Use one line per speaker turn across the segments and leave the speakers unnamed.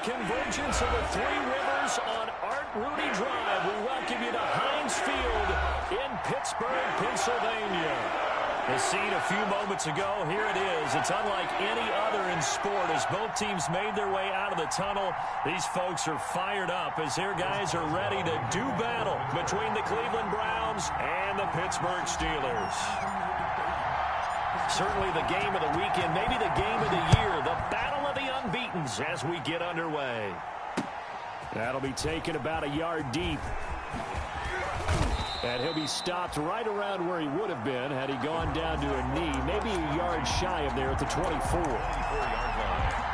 convergence of the Three Rivers on Art Rooney Drive. We welcome you to Heinz Field in Pittsburgh, Pennsylvania. The scene a few moments ago, here it is. It's unlike any other in sport as both teams made their way out of the tunnel. These folks are fired up as their guys are ready to do battle between the Cleveland Browns and the Pittsburgh Steelers. Certainly the game of the weekend, maybe the game of the year, the battle of the unbeatens as we get underway. That'll be taken about a yard deep. And he'll be stopped right around where he would have been had he gone down to a knee, maybe a yard shy of there at the 24-yard line.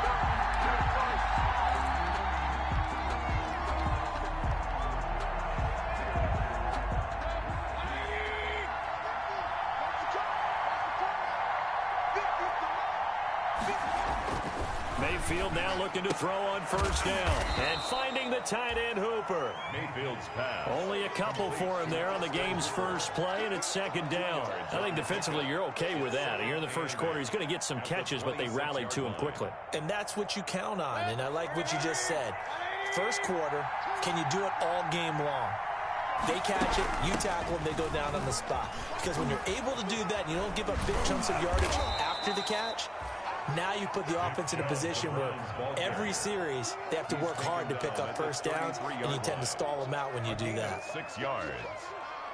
Mayfield now looking to throw on first down. And finding the tight end Hooper.
Mayfield's pass.
Only a couple for him there on the game's first play, and it's second down. I think defensively you're okay with that. Here in the first quarter, he's going to get some catches, but they rallied to him quickly.
And that's what you count on, and I like what you just said. First quarter, can you do it all game long? They catch it, you tackle them, they go down on the spot. Because when you're able to do that and you don't give up big chunks of yardage after the catch, now you put the offense in a position where every series they have to work hard to pick up first downs, and you tend to stall them out when you do that.
6 yards.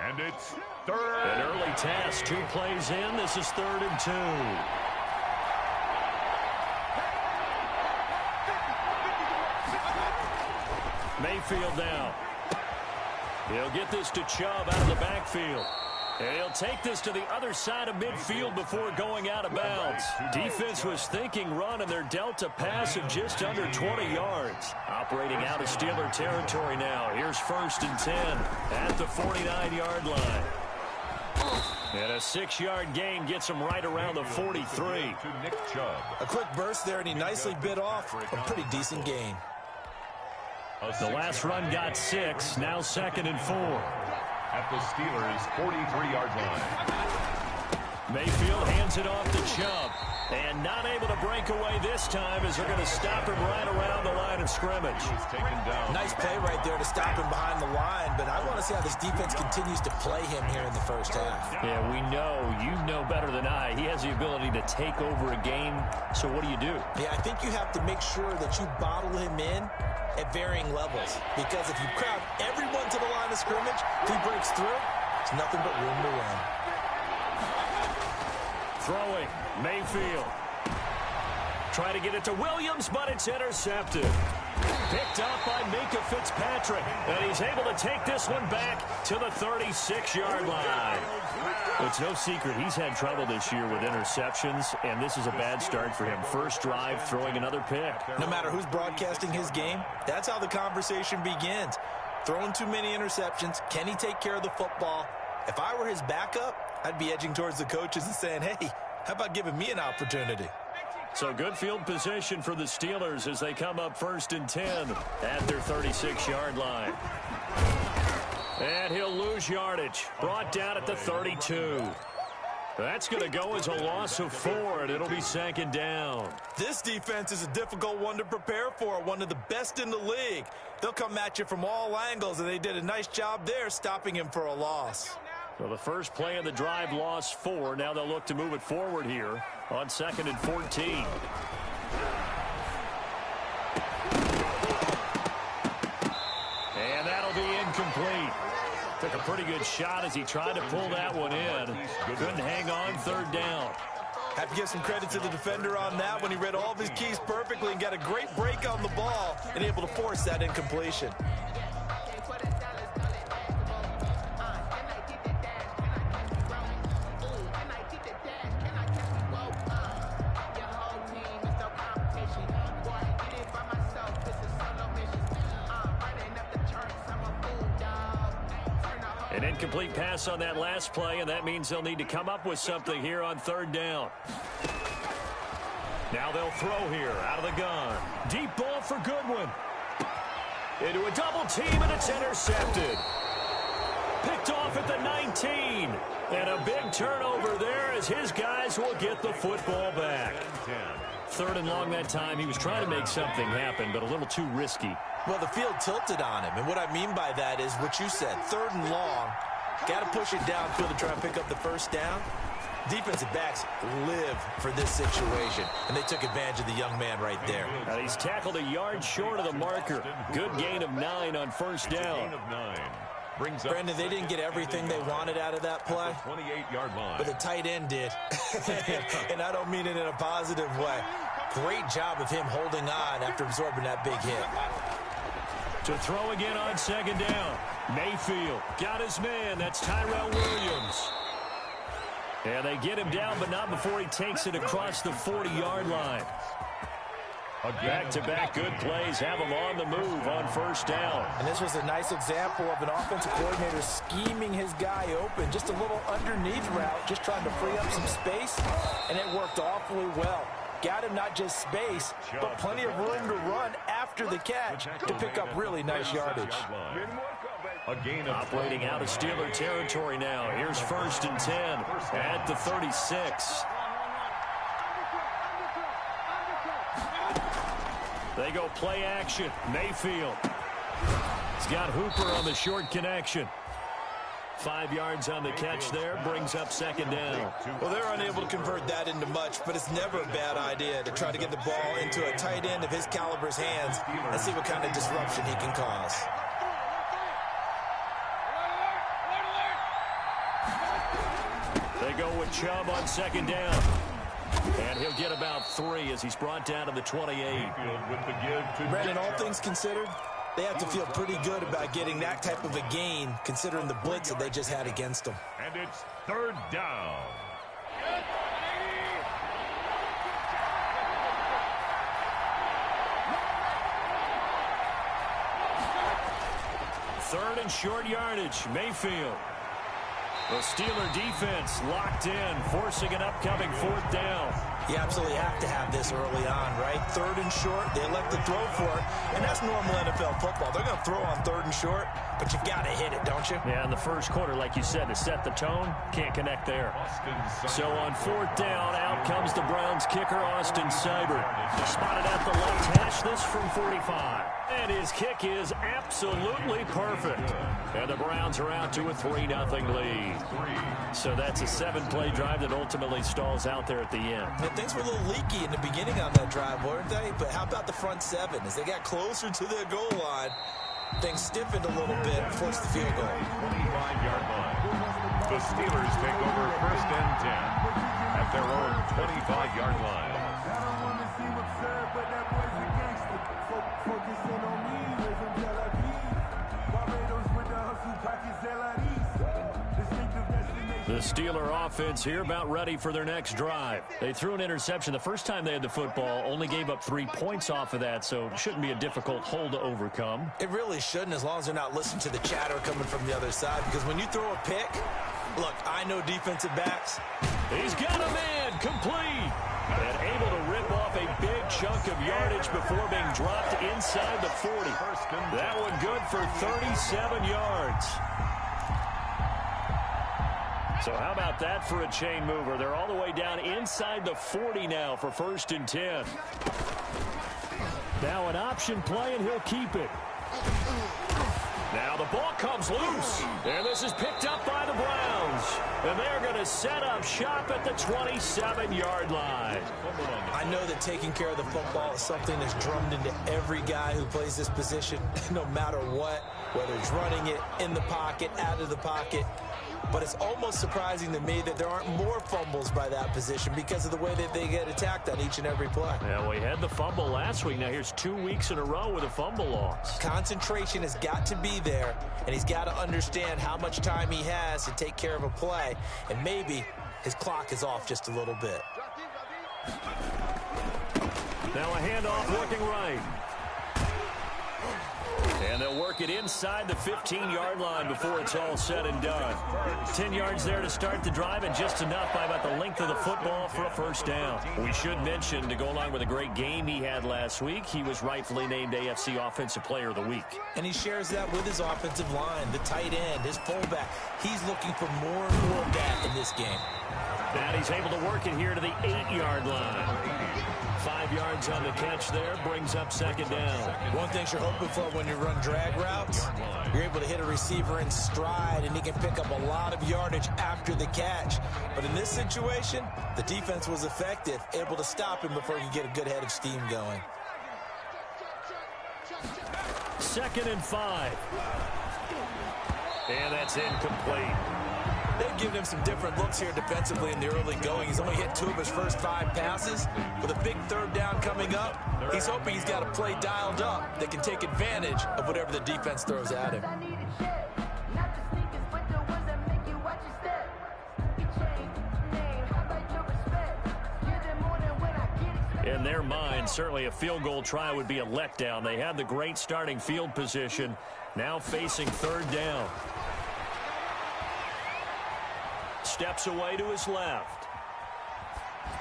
And it's third.
An early test, 2 plays in. This is 3rd and 2. Mayfield now. He'll get this to Chubb out of the backfield. And he'll take this to the other side of midfield before going out of bounds. Defense was thinking run, and they're dealt a pass of just under 20 yards. Operating out of Steeler territory now. Here's 1st and 10 at the 49-yard line. And a 6-yard gain gets him right around the 43.
To Nick Chubb.
A quick burst there, and he nicely bit off a pretty decent gain.
The last run got 6, now 2nd and 4.
At the Steelers' 43-yard line.
Mayfield hands it off to Chubb. And not able to break away this time as they're going to stop him right around the line of scrimmage.
Nice play right there to stop him behind the line, but I want to see how this defense continues to play him here in the first half.
Yeah, we know. You know better than I. He has the ability to take over a game, so what do you do?
Yeah, I think you have to make sure that you bottle him in at varying levels, because if you crowd everyone to the line of scrimmage, if he breaks through, it's nothing but room to run.
Throwing, Mayfield. Try to get it to Williams, but it's intercepted. Picked up by Minkah Fitzpatrick, and he's able to take this one back to the 36-yard line. It's no secret he's had trouble this year with interceptions, and this is a bad start for him. First drive, throwing another pick.
No matter who's broadcasting his game, that's how the conversation begins. Throwing too many interceptions, can he take care of the football? If I were his backup, I'd be edging towards the coaches and saying, hey, how about giving me an opportunity?
So good field position for the Steelers as they come up 1st and 10 at their 36-yard line. And he'll lose yardage. Brought down at the 32. That's going to go as a loss of 4, and it'll be 2nd down.
This defense is a difficult one to prepare for, one of the best in the league. They'll come at you from all angles, and they did a nice job there stopping him for a loss.
So the first play of the drive lost 4. Now they'll look to move it forward here on 2nd and 14. And that'll be incomplete. Took a pretty good shot as he tried to pull that one in. Couldn't hang on 3rd down.
Have to give some credit to the defender on that when he read all of his keys perfectly and got a great break on the ball and able to force that incompletion.
An incomplete pass on that last play, and that means they'll need to come up with something here on 3rd down. Now they'll throw here out of the gun. Deep ball for Goodwin. Into a double team, and it's intercepted. Picked off at the 19. And a big turnover there as his guys will get the football back. 3rd and long that time. He was trying to make something happen, but a little too risky.
Well, the field tilted on him, and what I mean by that is what you said, 3rd and long, got to push it downfield to try and pick up the first down. Defensive backs live for this situation, and they took advantage of the young man right there.
And he's tackled a yard short of the marker. Good gain of 9 on first down.
Brandon, they didn't get everything they wanted out of that play,
28-yard line.
but the tight end did. And I don't mean it in a positive way. Great job of him holding on after absorbing that big hit.
To throw again on 2nd down. Mayfield got his man. That's Tyrell Williams. And they get him down, but not before he takes it across the 40-yard line. Back-to-back good plays have him on the move on first down.
And this was a nice example of an offensive coordinator scheming his guy open. Just a little underneath route, just trying to free up some space, and it worked awfully well. Got him not just space, but plenty of room to run after the catch to pick up really nice yardage.
Operating out of Steeler territory now. Here's 1st and 10 at the 36. They go play action. Mayfield. He's got Hooper on the short connection. 5 yards on the catch there, brings up 2nd down.
Well, they're unable to convert that into much, but it's never a bad idea to try to get the ball into a tight end of his caliber's hands and see what kind of disruption he can cause.
They go with Chubb on 2nd down. And he'll get about 3 as he's brought down to the 28.
Brandon, all things considered, they have to feel pretty good about getting that type of a gain, considering the blitz that they just had against them.
And it's 3rd down.
Third and short yardage. Mayfield. The Steeler defense locked in, forcing an upcoming 4th down.
You absolutely have to have this early on, right? 3rd and short, they elect to throw for it, and that's normal NFL football. They're going to throw on 3rd and short, but you've got to hit it, don't you?
Yeah, in the first quarter, like you said, to set the tone, can't connect there. So on 4th down, out comes the Browns kicker, Austin Seibert. Spotted at the left hash, this from 45. And his kick is absolutely perfect. And the Browns are out to a 3-0 lead. So that's a 7-play drive that ultimately stalls out there at the end.
And things were a little leaky in the beginning on that drive, weren't they? But how about the front 7? As they got closer to their goal line, things stiffened a little bit and forced the field goal.
25-yard line. The Steelers take over 1st and 10 at their own 25-yard line.
The Steeler offense here about ready for their next drive. They threw an interception the first time they had the football, only gave up 3 points off of that, so it shouldn't be a difficult hole to overcome.
It really shouldn't, as long as they're not listening to the chatter coming from the other side, because when you throw a pick, look, I know defensive backs.
He's got a man, complete, and able to rip off a big chunk of yardage before being dropped inside the 40. That one good for 37 yards. So how about that for a chain mover? They're all the way down inside the 40 now for 1st and 10. Now an option play, and he'll keep it. Now the ball comes loose, and this is picked up by the Browns. And they're going to set up shop at the 27-yard line.
I know that taking care of the football is something that's drummed into every guy who plays this position, no matter what, whether it's running it, in the pocket, out of the pocket. But it's almost surprising to me that there aren't more fumbles by that position because of the way that they get attacked on each and every play.
Yeah, we had the fumble last week. Now here's 2 weeks in a row with a fumble loss.
Concentration has got to be there, and he's got to understand how much time he has to take care of a play, and maybe his clock is off just a little bit.
Now a handoff working right. And they'll work it inside the 15-yard line before it's all said and done. 10 yards there to start the drive, and just enough by about the length of the football for a 1st down. We should mention, to go along with a great game he had last week, he was rightfully named AFC Offensive Player of the Week.
And he shares that with his offensive line, the tight end, his fullback. He's looking for more and more of that in this game.
And he's able to work it here to the 8-yard line. 5 yards on the catch there, brings up second down.
One thing you're hoping for when you run drag routes, you're able to hit a receiver in stride, and he can pick up a lot of yardage after the catch. But in this situation, the defense was effective, able to stop him before he could get a good head of steam going.
2nd and 5. And that's incomplete.
They've given him some different looks here defensively in the early going. He's only hit 2 of his first 5 passes. With a big 3rd down coming up, he's hoping he's got a play dialed up that can take advantage of whatever the defense throws at him.
In their mind, certainly a field goal try would be a letdown. They had the great starting field position, now facing 3rd down. Steps away to his left.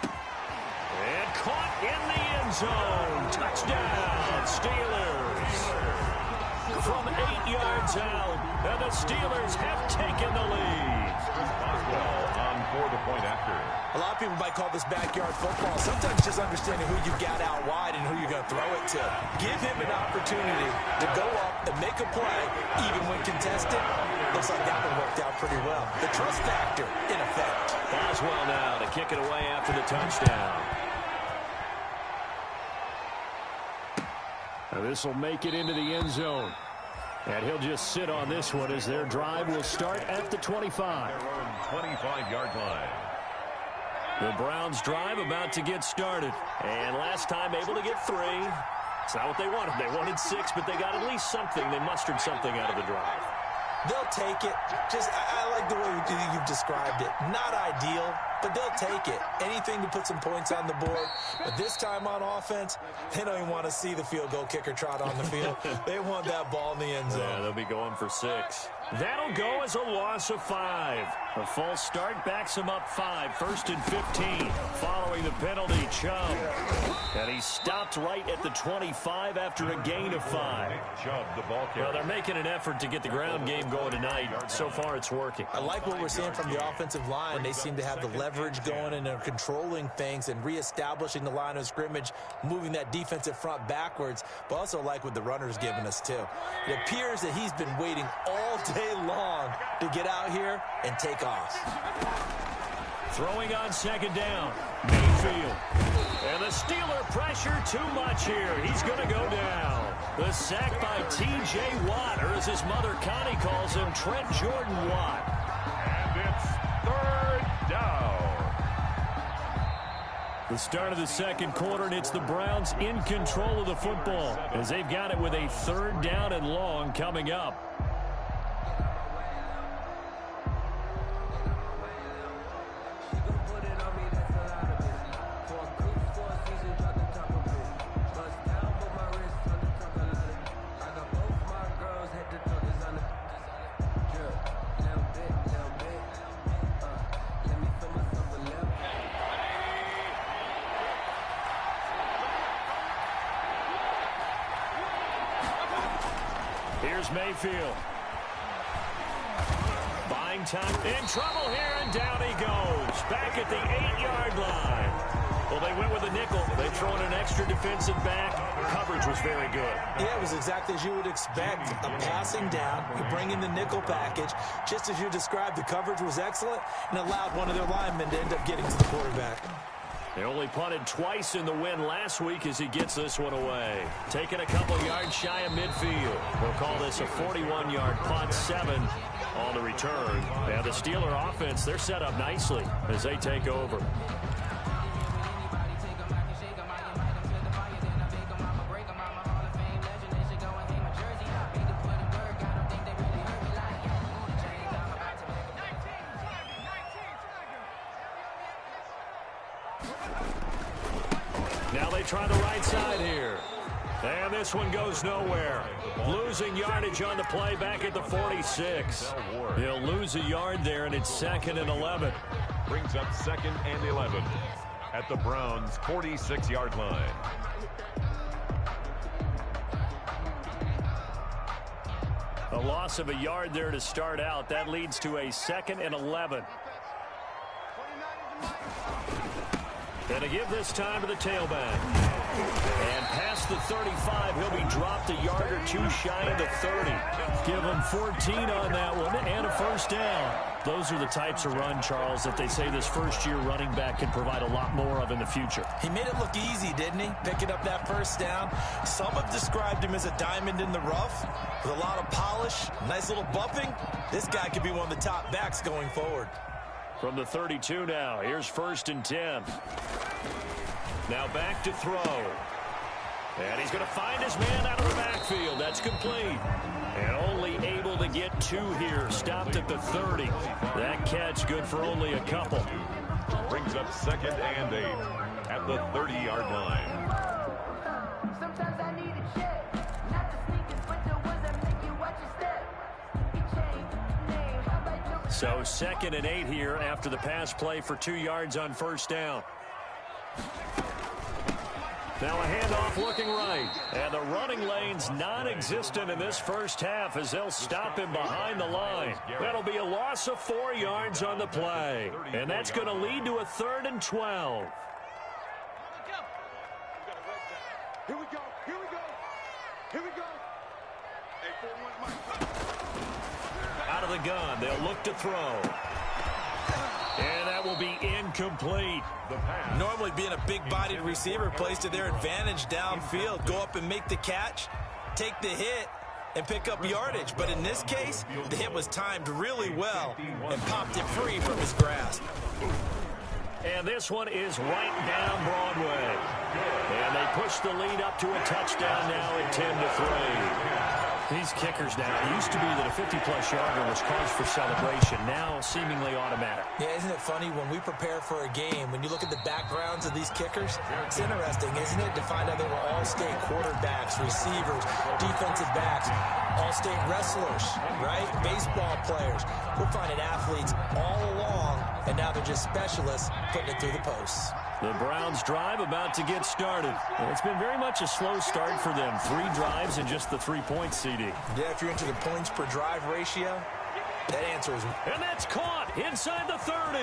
And caught in the end zone. Touchdown, Steelers. From 8 yards out, and the Steelers have taken the lead.
Boswell on for the point after.
A lot of people might call this backyard football. Sometimes just understanding who you got out wide and who you're going to throw it to. Give him an opportunity to go up and make a play, even when contested. Looks like that one worked out pretty well. The trust factor, in effect.
Boswell now to kick it away after the touchdown. Now this will make it into the end zone. And he'll just sit on this one as their drive will start at the 25.
Their own 25-yard line.
The Browns drive about to get started. And last time able to get 3. It's not what they wanted. They wanted 6, but they got at least something. They mustered something out of the drive.
They'll take it. I like the way you've described it. Not ideal, but they'll take it. Anything to put some points on the board. But this time on offense, they don't even want to see the field goal kicker trot on the field. They want that ball in the end zone.
Yeah, they'll be going for 6. That'll go as a loss of 5. A false start backs him up 5. 1st and 15. Following the penalty, Chubb. And he stopped right at the 25 after a gain of 5.
Chubb, the ball carrier.
Well, they're making an effort to get the ground game going tonight. So far, it's working.
I like what we're seeing from the offensive line. They seem to have the leverage going, and they're controlling things and reestablishing the line of scrimmage, moving that defensive front backwards, but also like what the runner's giving us, too. It appears that he's been waiting all day long to get out here and take off.
Throwing on 2nd down, Mayfield. And the Steeler pressure too much here. He's going to go down. The sack by T.J. Watt, or as his mother Connie calls him, Trent Jordan Watt.
And it's 3rd down.
The start of the 2nd quarter, and it's the Browns in control of the football as they've got it with a 3rd down and long coming up. Here's Mayfield. Buying time. In trouble here, and down he goes. Back at the 8-yard line. Well, they went with a nickel. They've thrown an extra defensive back. Coverage was very good.
Yeah, it was exactly as you would expect. A passing down. You bring in the nickel package. Just as you described, the coverage was excellent and allowed one of their linemen to end up getting to the quarterback.
They only punted twice in the win last week as he gets this one away. Taking a couple yards shy of midfield. We'll call this a 41-yard punt, 7 on the return. And the Steeler offense, they're set up nicely as they take over. Now they try the right side here. And this one goes nowhere. Losing yardage on the play back at the 46. He'll lose a yard there, and it's 2nd and 11.
Brings up 2nd and 11 at the Browns' 46-yard line.
A loss of a yard there to start out. That leads to a 2nd and 11. And to give this time to the tailback. And past the 35, he'll be dropped a yard or two shy of the 30. Give him 14 on that one and a first down. Those are the types of run, Charles, that they say this first-year running back can provide a lot more of in the future.
He made it look easy, didn't he? Picking up that first down. Some have described him as a diamond in the rough with a lot of polish, nice little bumping. This guy could be one of the top backs going forward.
From the 32 now, here's 1st and 10. Now back to throw. And he's going to find his man out of the backfield. That's complete. And only able to get 2 here. Stopped at the 30. That catch good for only a couple.
Brings up 2nd and 8 at the 30-yard line.
Sometimes I need a check. Not the sneakers, but the ones that make you watch your step. You change name. How about you?
So 2nd and 8 here after the pass play for 2 yards on first down. Now a handoff looking right. And the running lane's non-existent in this first half as they'll stop him behind the line. That'll be a loss of 4 yards on the play. And that's going to lead to a 3rd and 12.
Here we go. Here we go. Here we go. Hey, 4-1 Mike.
Out of the gun, they'll look to throw. And that will be incomplete.
Normally being a big-bodied receiver plays to their advantage downfield. Go up and make the catch, take the hit, and pick up yardage. But in this case, the hit was timed really well and popped it free from his grasp.
And this one is right down Broadway. And they push the lead up to a touchdown now at 10-3. These kickers now, it used to be that a 50-plus yarder was cause for celebration, now seemingly automatic.
Yeah, isn't it funny when we prepare for a game, when you look at the backgrounds of these kickers, it's interesting, isn't it, to find out they were all-state quarterbacks, receivers, defensive backs, all-state wrestlers, right? Baseball players. We're finding athletes all along, and now they're just specialists putting it through the posts.
The Browns drive about to get started. It's been very much a slow start for them. 3 drives and just the 3 points, CD.
Yeah, if you're into the points per drive ratio, that answer is...
And that's caught inside the 30.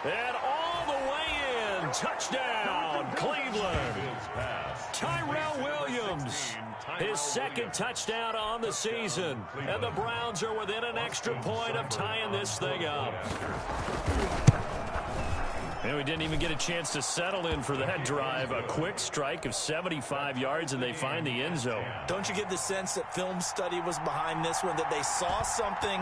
And all the way in. Touchdown, Cleveland. Tyrell Williams. His 2nd touchdown on the season. And the Browns are within an extra point of tying this thing up. And we didn't even get a chance to settle in for that drive. A quick strike of 75 yards, and they find the end zone.
Don't you get the sense that film study was behind this one, that they saw something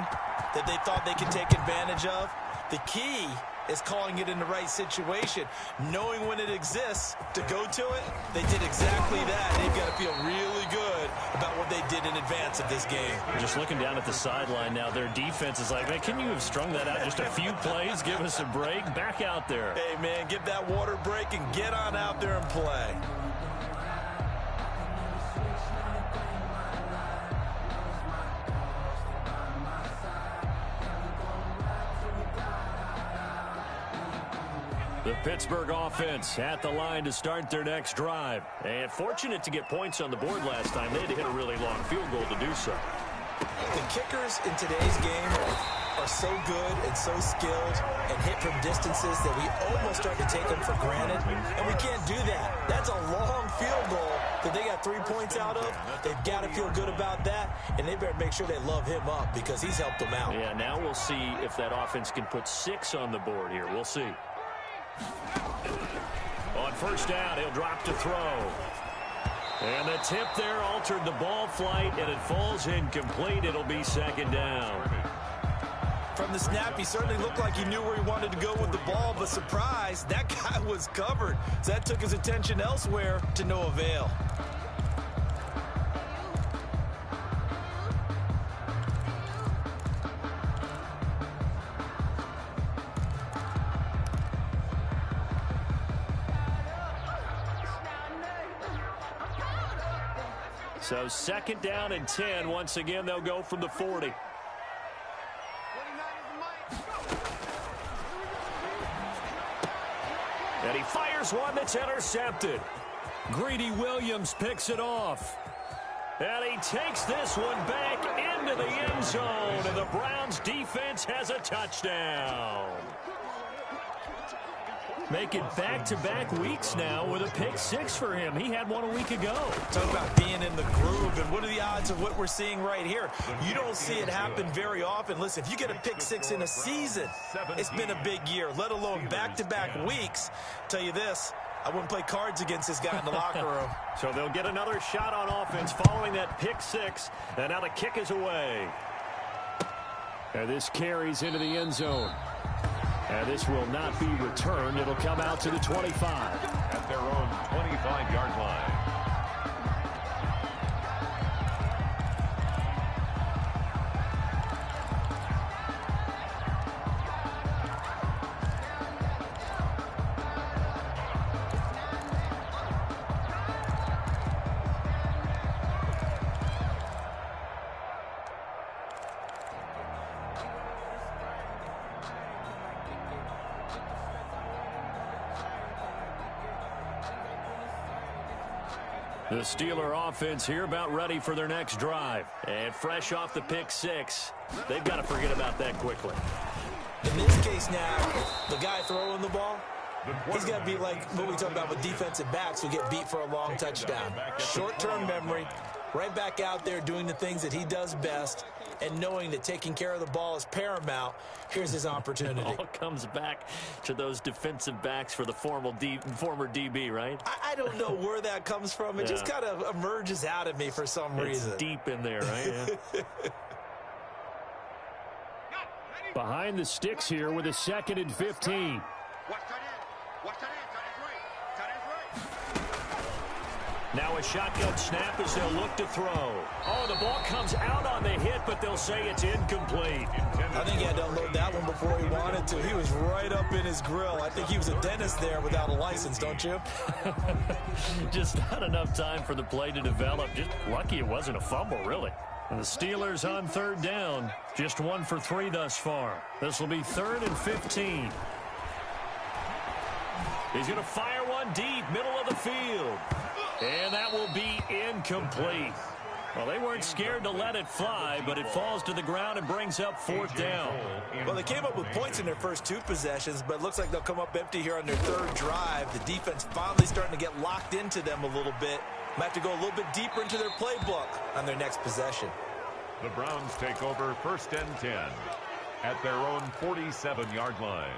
that they thought they could take advantage of? The key is calling it in the right situation, knowing when it exists to go to it. They did exactly that. They've got to feel really good about what they did in advance of this game.
Just looking down at the sideline now, their defense is like, man, can you have strung that out just a few plays? Give us a break. Back out there.
Hey, man, get that water break and get on out there and play.
The Pittsburgh offense at the line to start their next drive. And fortunate to get points on the board last time. They had to hit a really long field goal to do so.
The kickers in today's game are so good and so skilled and hit from distances that we almost start to take them for granted. And we can't do that. That's a long field goal that they got 3 points out of. They've got to feel good about that. And they better make sure they love him up because he's helped them out.
Yeah, now we'll see if that offense can put 6 on the board here. We'll see. On first down, he'll drop to throw. And the tip there altered the ball flight, and it falls incomplete. It'll be 2nd down.
From the snap, he certainly looked like he knew where he wanted to go with the ball, but surprise, that guy was covered. So that took his attention elsewhere to no avail.
So 2nd down and 10. Once again, they'll go from the 40. And he fires one that's intercepted. Greedy Williams picks it off. And he takes this one back into the end zone. And the Browns defense has a touchdown. Make it back-to-back weeks now with a pick six for him. He had one a week ago.
Talk about being in the groove, and what are the odds of what we're seeing right here? You don't see it happen very often. Listen, if you get a pick six in a season, it's been a big year, let alone back-to-back weeks. Tell you this, I wouldn't play cards against this guy in the locker room.
So they'll get another shot on offense following that pick six, and now the kick is away. And this carries into the end zone. And this will not be returned. It'll come out to the 25.
At their own 25-yard line.
The Steeler offense here about ready for their next drive. And fresh off the pick six, they've got to forget about that quickly.
In this case now, the guy throwing the ball, he's got to be like what we talk about with defensive backs who get beat for a long touchdown. Short-term memory, right back out there doing the things that he does best, and knowing that taking care of the ball is paramount. Here's his opportunity.
It all comes back to those defensive backs for the former DB, right?
I don't know where that comes from. It just kind of emerges out of me for some reason.
It's deep in there, right? Yeah. Behind the sticks here with a 2nd and 15. Now a shotgun snap as they'll look to throw. Oh, the ball comes out on the hit, but they'll say it's incomplete.
I think he had to unload that one before he wanted to. He was right up in his grill. I think he was a dentist there without a license, don't you?
Just not enough time for the play to develop. Just lucky it wasn't a fumble, really. And the Steelers on 3rd down. Just 1 for 3 thus far. This will be 3rd and 15. He's going to fire one deep, middle of the field. And that will be incomplete. Well, they weren't scared to let it fly, but it falls to the ground and brings up 4th down.
Well, they came up with points in their first 2 possessions, but it looks like they'll come up empty here on their 3rd drive. The defense finally starting to get locked into them a little bit. Might have to go a little bit deeper into their playbook on their next possession.
The Browns take over 1st and 10 at their own 47-yard line.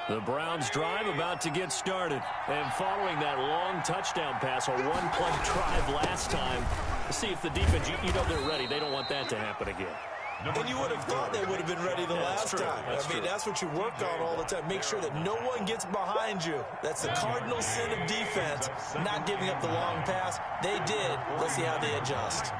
The Browns drive about to get started. And following that long touchdown pass, a one-play drive last time, to see if the defense, you know they're ready. They don't want that to happen again.
And you would have thought they would have been ready the last time. I mean, that's what you work on all the time. Make sure that no one gets behind you. That's the cardinal sin of defense, not giving up the long pass. They did. Let's see how they adjust.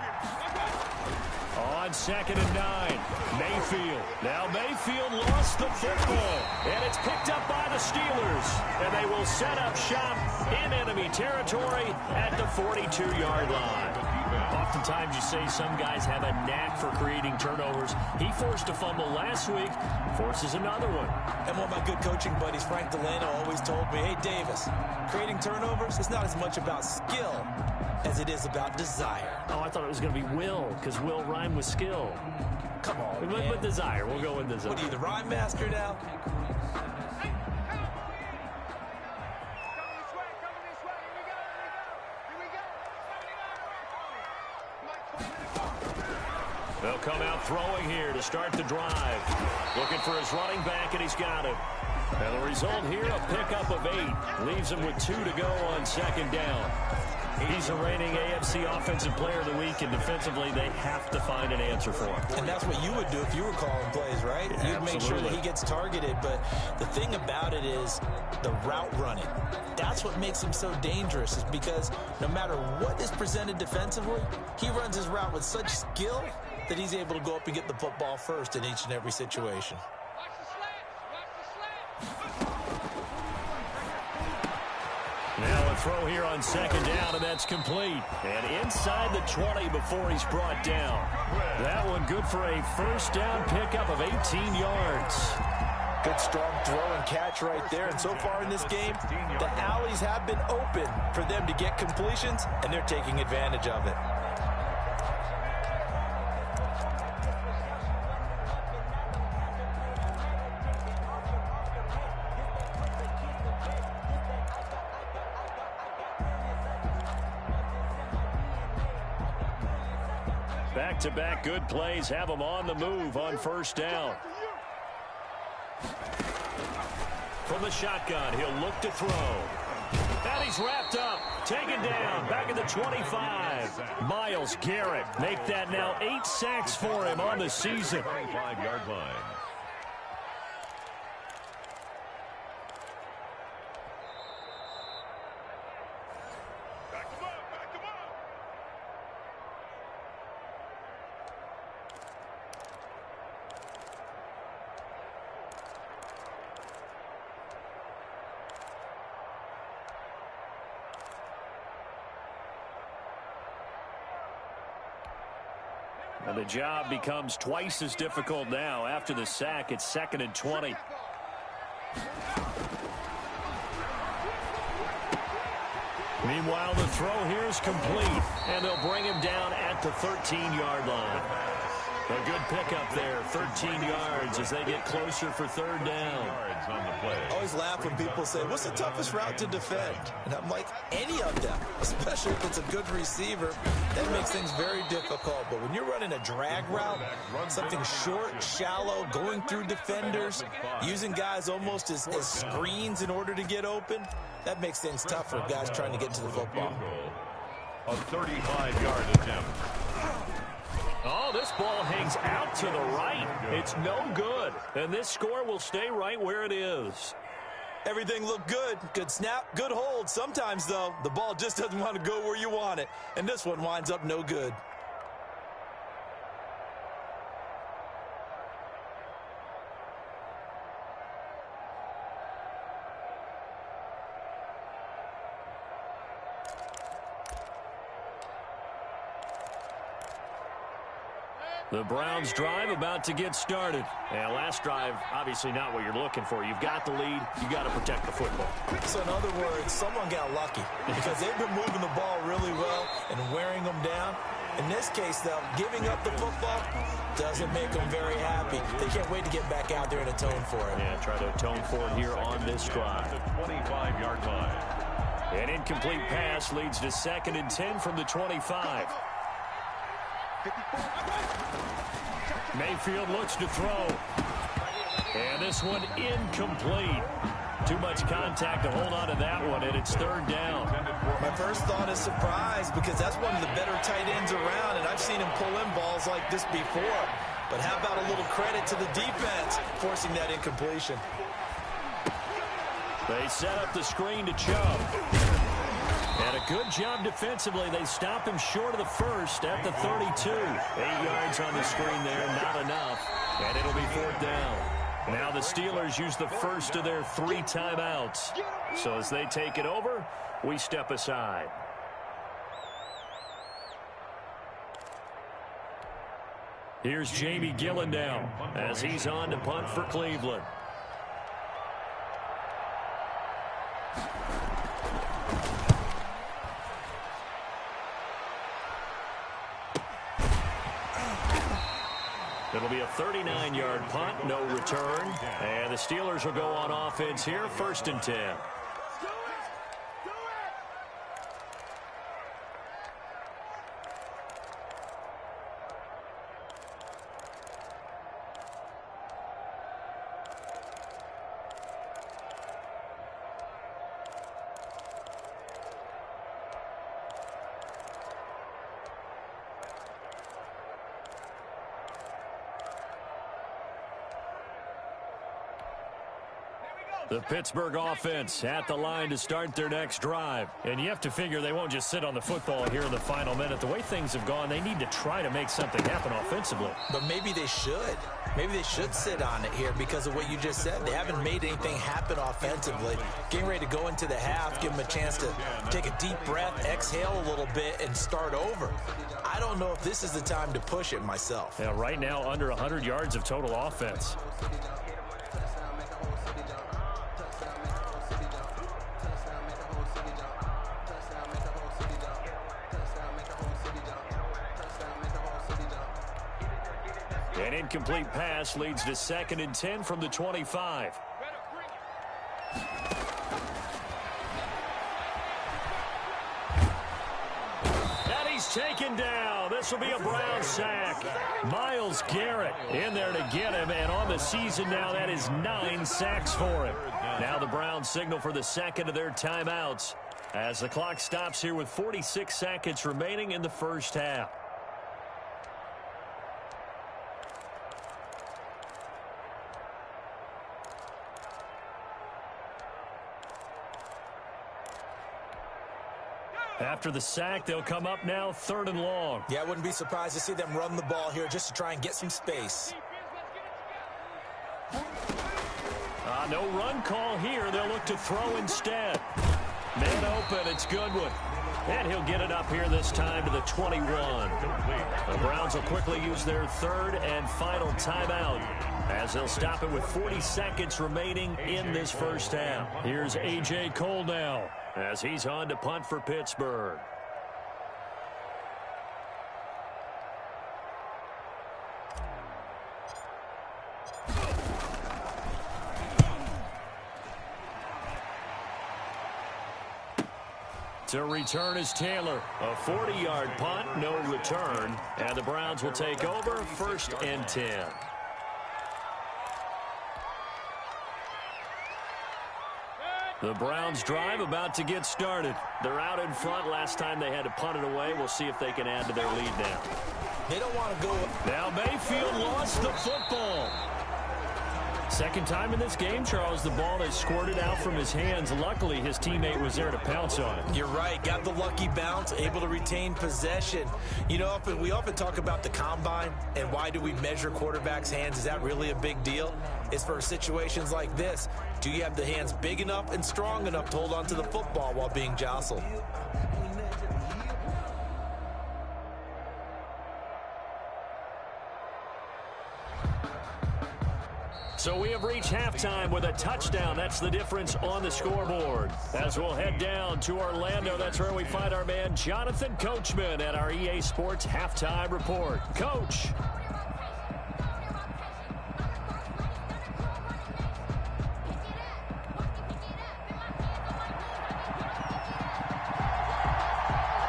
On 2nd and 9, Mayfield. Now Mayfield lost the football, and it's picked up by the Steelers. And they will set up shop in enemy territory at the 42-yard line. Oftentimes you say some guys have a knack for creating turnovers. He forced a fumble last week, forces another one.
And one of my good coaching buddies, Frank Delano, always told me, hey, Davis, creating turnovers is not as much about skill as it is about desire.
Oh, I thought it was going to be will, because will rhyme with skill.
Come on,
With desire. We'll go with desire.
What are you, the rhyme master now?
They'll come out throwing here to start the drive. Looking for his running back, and he's got him. And the result here, a pickup of 8. Leaves him with 2 to go on 2nd down. He's the reigning AFC Offensive Player of the Week, and defensively, they have to find an answer for him.
And that's what you would do if you were calling plays, right?
Yeah,
you'd make sure that he gets targeted. But the thing about it is the route running. That's what makes him so dangerous, is because no matter what is presented defensively, he runs his route with such skill that he's able to go up and get the football first in each and every situation.
Now a throw here on 2nd down, and that's complete. And inside the 20 before he's brought down. That one good for a 1st down pickup of 18 yards.
Good strong throw and catch right there. And so far in this game, the alleys have been open for them to get completions, and they're taking advantage of it.
Back-to-back good plays have them on the move on first down. From the shotgun, he'll look to throw. And he's wrapped up, taken down, back at the 25. Myles Garrett make that now 8 sacks for him on the season.
25-yard line.
And the job becomes twice as difficult now. After the sack, it's 2nd and 20. Meanwhile, the throw here is complete, and they'll bring him down at the 13-yard line. A good pickup there, 13 yards as they get closer for 3rd down.
On the play.
I always laugh when people say, what's the toughest route to defend? And I'm like, any of them, especially if it's a good receiver. That makes things very difficult. But when you're running a drag route, something short, shallow, going through defenders, using guys almost as screens in order to get open, that makes things tough for guys trying to get to the football.
A 35-yard attempt.
Oh, this ball hangs out to the right. It's no good. And this score will stay right where it is.
Everything looked good. Good snap, good hold. Sometimes, though, the ball just doesn't want to go where you want it. And this one winds up no good.
The Browns drive about to get started. And last drive, obviously not what you're looking for. You've got the lead. You got to protect the football.
So in other words, someone got lucky because they've been moving the ball really well and wearing them down. In this case, though, giving up the football doesn't make them very happy. They can't wait to get back out there and atone for it.
Yeah, try to atone for it here on this drive.
The 25-yard line.
An incomplete pass leads to 2nd and 10 from the 25. Mayfield looks to throw. And this one incomplete. Too much contact to hold on to that one, and it's 3rd down.
My first thought is surprise because that's one of the better tight ends around, and I've seen him pull in balls like this before. But how about a little credit to the defense forcing that incompletion?
They set up the screen to Chubb. And a good job defensively. They stop him short of the first at the 32. 8 yards on the screen there, not enough. And it'll be 4th down. Now the Steelers use the first of their 3 timeouts. So as they take it over, we step aside. Here's Jamie Gillen now as he's on to punt for Cleveland. It'll be a 39-yard punt, no return. And the Steelers will go on offense here, 1st and 10. The Pittsburgh offense at the line to start their next drive. And you have to figure they won't just sit on the football here in the final minute. The way things have gone, they need to try to make something happen offensively.
But maybe they should. Maybe they should sit on it here because of what you just said. They haven't made anything happen offensively. Getting ready to go into the half, give them a chance to take a deep breath, exhale a little bit, and start over. I don't know if this is the time to push it myself.
Yeah, right now, under 100 yards of total offense. An incomplete pass leads to 2nd and 10 from the 25. And he's taken down. This will be a Brown sack. Myles Garrett in there to get him, and on the season now, that is 9 sacks for him. Now the Browns signal for the second of their timeouts as the clock stops here with 46 seconds remaining in the first half. After the sack, they'll come up now 3rd and long.
Yeah, I wouldn't be surprised to see them run the ball here just to try and get some space.
No run call here. They'll look to throw instead. Man open, it's Goodwin. And he'll get it up here this time to the 21. The Browns will quickly use their 3rd and final timeout as they'll stop it with 40 seconds remaining in this first half. Here's A.J. Cole now as he's on to punt for Pittsburgh. To return is Taylor. A 40-yard punt, no return. And the Browns will take over 1st and 10. The Browns drive about to get started. They're out in front. Last time they had to punt it away. We'll see if they can add to their lead now.
They don't want to go.
Now Mayfield lost the football. Second time in this game, Charles, the ball has squirted out from his hands. Luckily, his teammate was there to pounce on it.
You're right. Got the lucky bounce, able to retain possession. You know, we often talk about the combine and why do we measure quarterbacks' hands. Is that really a big deal? It's for situations like this. Do you have the hands big enough and strong enough to hold on to the football while being jostled?
So we have reached halftime with a touchdown. That's the difference on the scoreboard. As we'll head down to Orlando, that's where we find our man Jonathan Coachman at our EA Sports Halftime Report. Coach.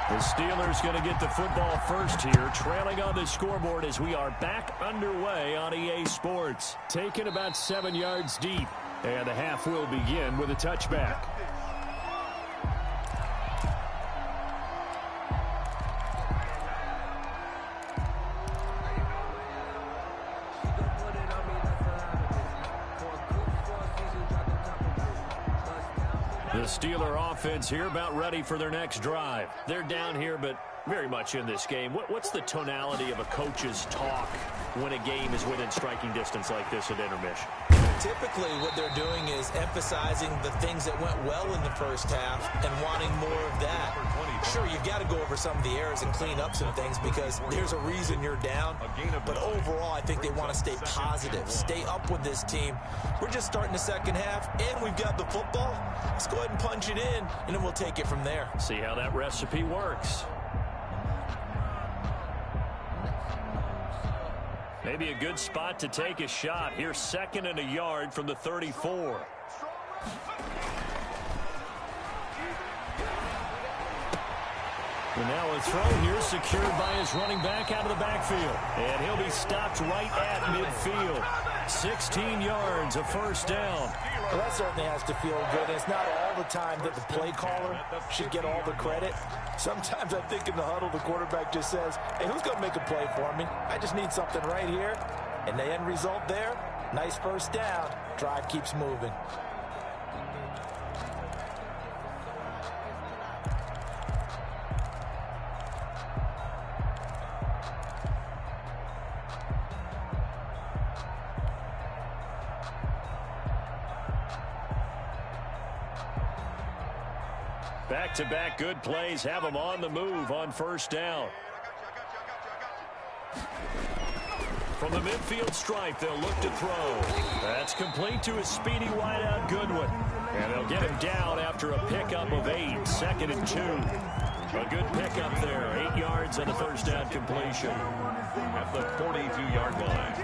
The Steelers going to get the football first here, trailing on the scoreboard as we are back underway on EA Sports. Taken about 7 yards deep, and the half will begin with a touchback. The Steeler offense here about ready for their next drive. They're down here, but very much in this game. What's the tonality of a coach's talk when a game is within striking distance like this at intermission?
Typically, what they're doing is emphasizing the things that went well in the first half and wanting more of that. Sure, you've got to go over some of the errors and clean up some things because there's a reason you're down. But overall, I think they want to stay positive, stay up with this team. We're just starting the second half, and we've got the football. Let's go ahead and punch it in, and then we'll take it from there.
See how that recipe works. Maybe a good spot to take a shot. Here's 2nd and a yard from the 34. And now a throw here secured by his running back out of the backfield. And he'll be stopped right at midfield. 16 yards, a first down.
Well, that certainly has to feel good. It's not all the time that the play caller should get all the credit. Sometimes I think in the huddle, the quarterback just says, hey, who's going to make a play for me? I just need something right here. And the end result there, nice first down. Drive keeps moving.
Back-to-back good plays have them on the move on first down. From the midfield stripe, they'll look to throw. That's complete to a speedy wideout Goodwin. And they'll get him down after a pickup of 8, 2nd and 2. A good pickup there, 8 yards on the first down completion.
At the 42-yard line.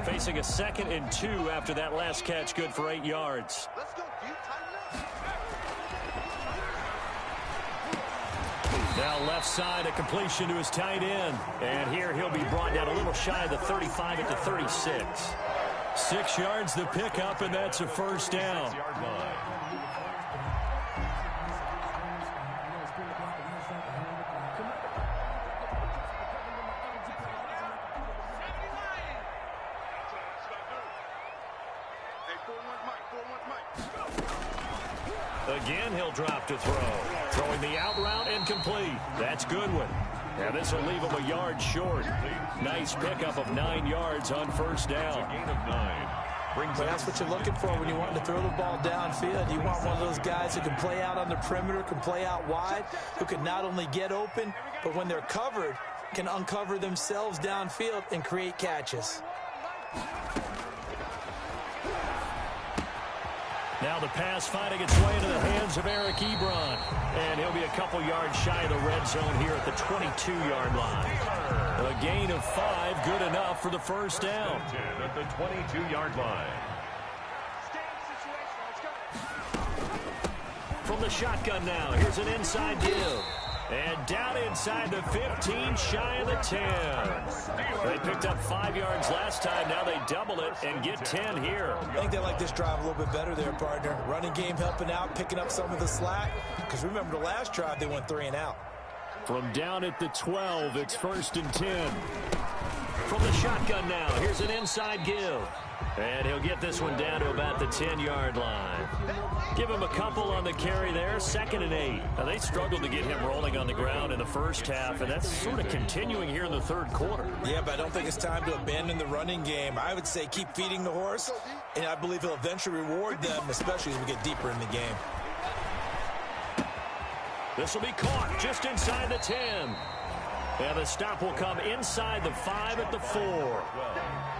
Facing a 2nd and 2 after that last catch, good for 8 yards.
Let's go,
Now left side, a completion to his tight end. And here he'll be brought down a little shy of the 35 at the 36. 6 yards the pickup, and that's a first down. Again, he'll drop to throw. Throwing the out route incomplete. That's Goodwin. And this will leave him a yard short. Nice pickup of 9 yards on first down.
Gain of 9.
But that's what you're looking for when you want to throw the ball downfield. You want one of those guys who can play out on the perimeter, can play out wide, who can not only get open, but when they're covered, can uncover themselves downfield and create catches.
Now the pass finding its way into the hands of Eric Ebron. And he'll be a couple yards shy of the red zone here at the 22-yard line. A gain of 5, good enough for the first down.
At the 22-yard line.
From the shotgun now, here's an inside give. And down inside the 15, shy of the 10. They picked up 5 yards last time. Now they double it and get 10 here.
I think they like this drive a little bit better there, partner. Running game helping out, picking up some of the slack. Because remember, the last drive, they went 3 and out.
From down at the 12, it's 1st and 10. From the shotgun now, here's an inside give. And he'll get this one down to about the 10-yard line. Give him a couple on the carry there, 2nd and 8. Now, they struggled to get him rolling on the ground in the first half, and that's sort of continuing here in the third quarter.
Yeah, but I don't think it's time to abandon the running game. I would say keep feeding the horse, and I believe he'll eventually reward them, especially as we get deeper in the game.
This will be caught just inside the 10. And the stop will come inside the 5 at the 4.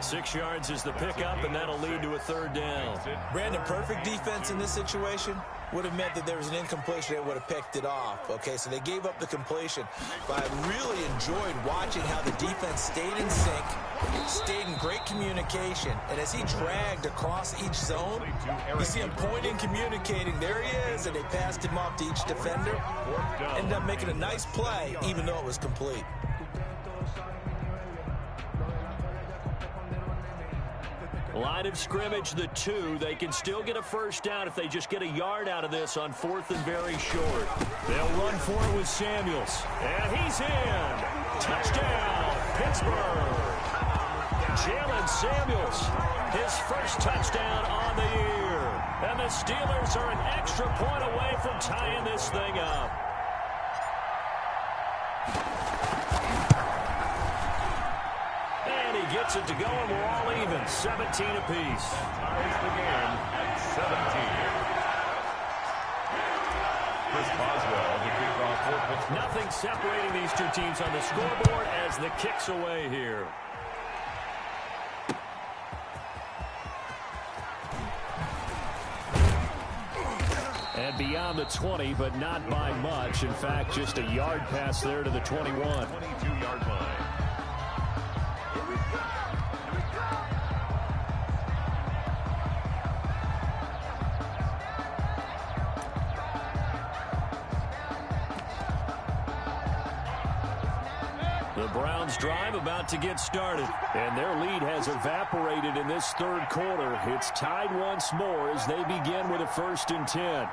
6 yards is the pickup, and that'll lead to a 3rd down.
Brandon, perfect defense in this situation would have meant that there was an incompletion. They would have picked it off. Okay, so they gave up the completion. But I really enjoyed watching how the defense stayed in sync, stayed in great communication. And as he dragged across each zone, you see him pointing, communicating. There he is, and they passed him off to each defender. Ended up making a nice play, even though it was complete.
Line of scrimmage, the 2. They can still get a first down if they just get a yard out of this on 4th and very short. They'll run for it with Samuels. And he's in. Touchdown, Pittsburgh. Jalen Samuels, his first touchdown on the year. And the Steelers are an extra point away from tying this thing up. Gets it to go, and we're all even. 17 apiece.
Ties the game at 17. Chris Boswell to kick off for Pittsburgh.
Nothing separating these two teams on the scoreboard as the kick's away here. And beyond the 20, but not by much. In fact, just a yard pass there to the 21.
22-yard line.
The Browns drive about to get started, and their lead has evaporated in this third quarter. It's tied once more as they begin with a 1st and 10.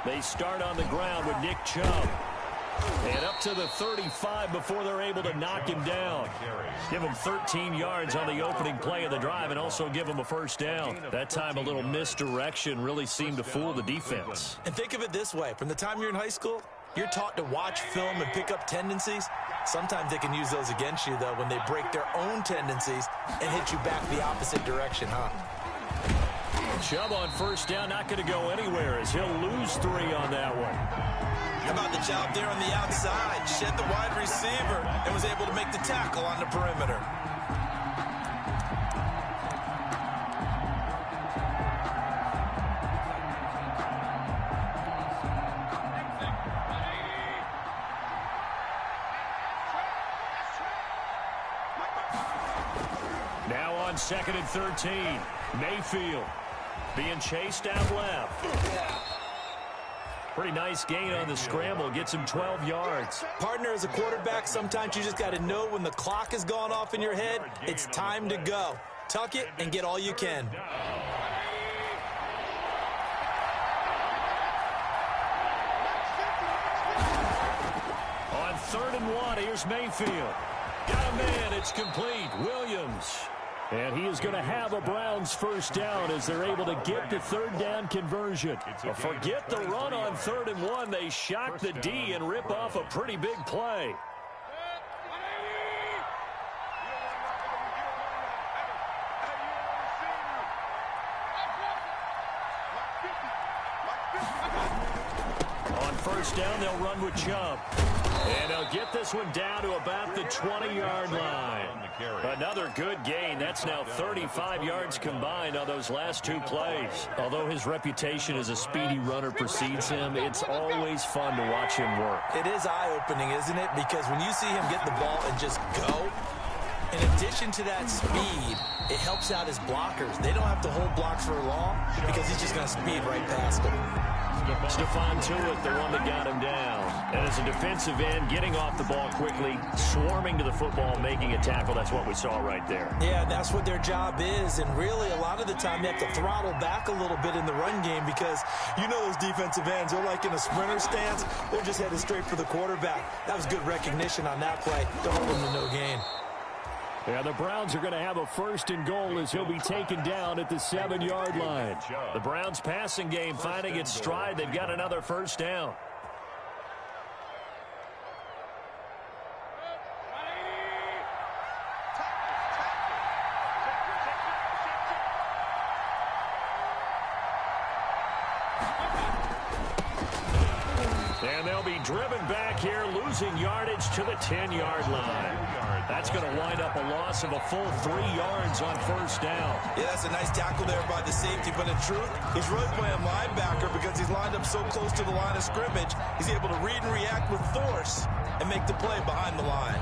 They start on the ground with Nick Chubb. And up to the 35 before they're able to knock him down. Give him 13 yards on the opening play of the drive and also give him a first down. That time a little misdirection really seemed to fool the defense.
And think of it this way. From the time you're in high school, you're taught to watch film and pick up tendencies. Sometimes they can use those against you, though, when they break their own tendencies and hit you back the opposite direction, huh?
Chubb on first down, not going to go anywhere as he'll lose 3 on that one.
How about the job there on the outside? Shed the wide receiver and was able to make the tackle on the perimeter.
Now on 2nd and 13, Mayfield being chased out left. Pretty nice gain on the scramble. Gets him 12 yards.
Partner, as a quarterback, sometimes you just got to know when the clock has gone off in your head, it's time to go. Tuck it and get all you can.
On 3rd and 1, here's Mayfield. Got a man, it's complete. Williams. And he is going to have a Browns first down as they're able to get the 3rd down conversion. Well, forget the run on 3rd and 1. They shock the D and rip off a pretty big play. On 1st down, they'll run with Chubb. And they'll get this one down to about the 20-yard line. Another good gain. That's now 35 yards combined on those last 2 plays. Although his reputation as a speedy runner precedes him, it's always fun to watch him work.
It is eye-opening, isn't it? Because when you see him get the ball and just go, in addition to that speed, it helps out his blockers. They don't have to hold blocks for long because he's just going to speed right past them.
Stephon Tuitt, the one that got him down. And as a defensive end, getting off the ball quickly, swarming to the football, making a tackle. That's what we saw right there.
Yeah, that's what their job is. And really, a lot of the time, you have to throttle back a little bit in the run game because you know those defensive ends, they're like in a sprinter stance. They're just headed straight for the quarterback. That was good recognition on that play to hold them to no gain.
Yeah, the Browns are going to have a 1st and goal as he'll be taken down at the 7-yard line. The Browns passing game finding its stride. They've got another 1st down. And they'll be driven back here, losing yardage to the 10-yard line. That's going to wind up a loss of a full 3 yards on 1st down.
Yeah, that's a nice tackle there by the safety, but in truth, he's really playing linebacker because he's lined up so close to the line of scrimmage, he's able to read and react with force and make the play behind the line.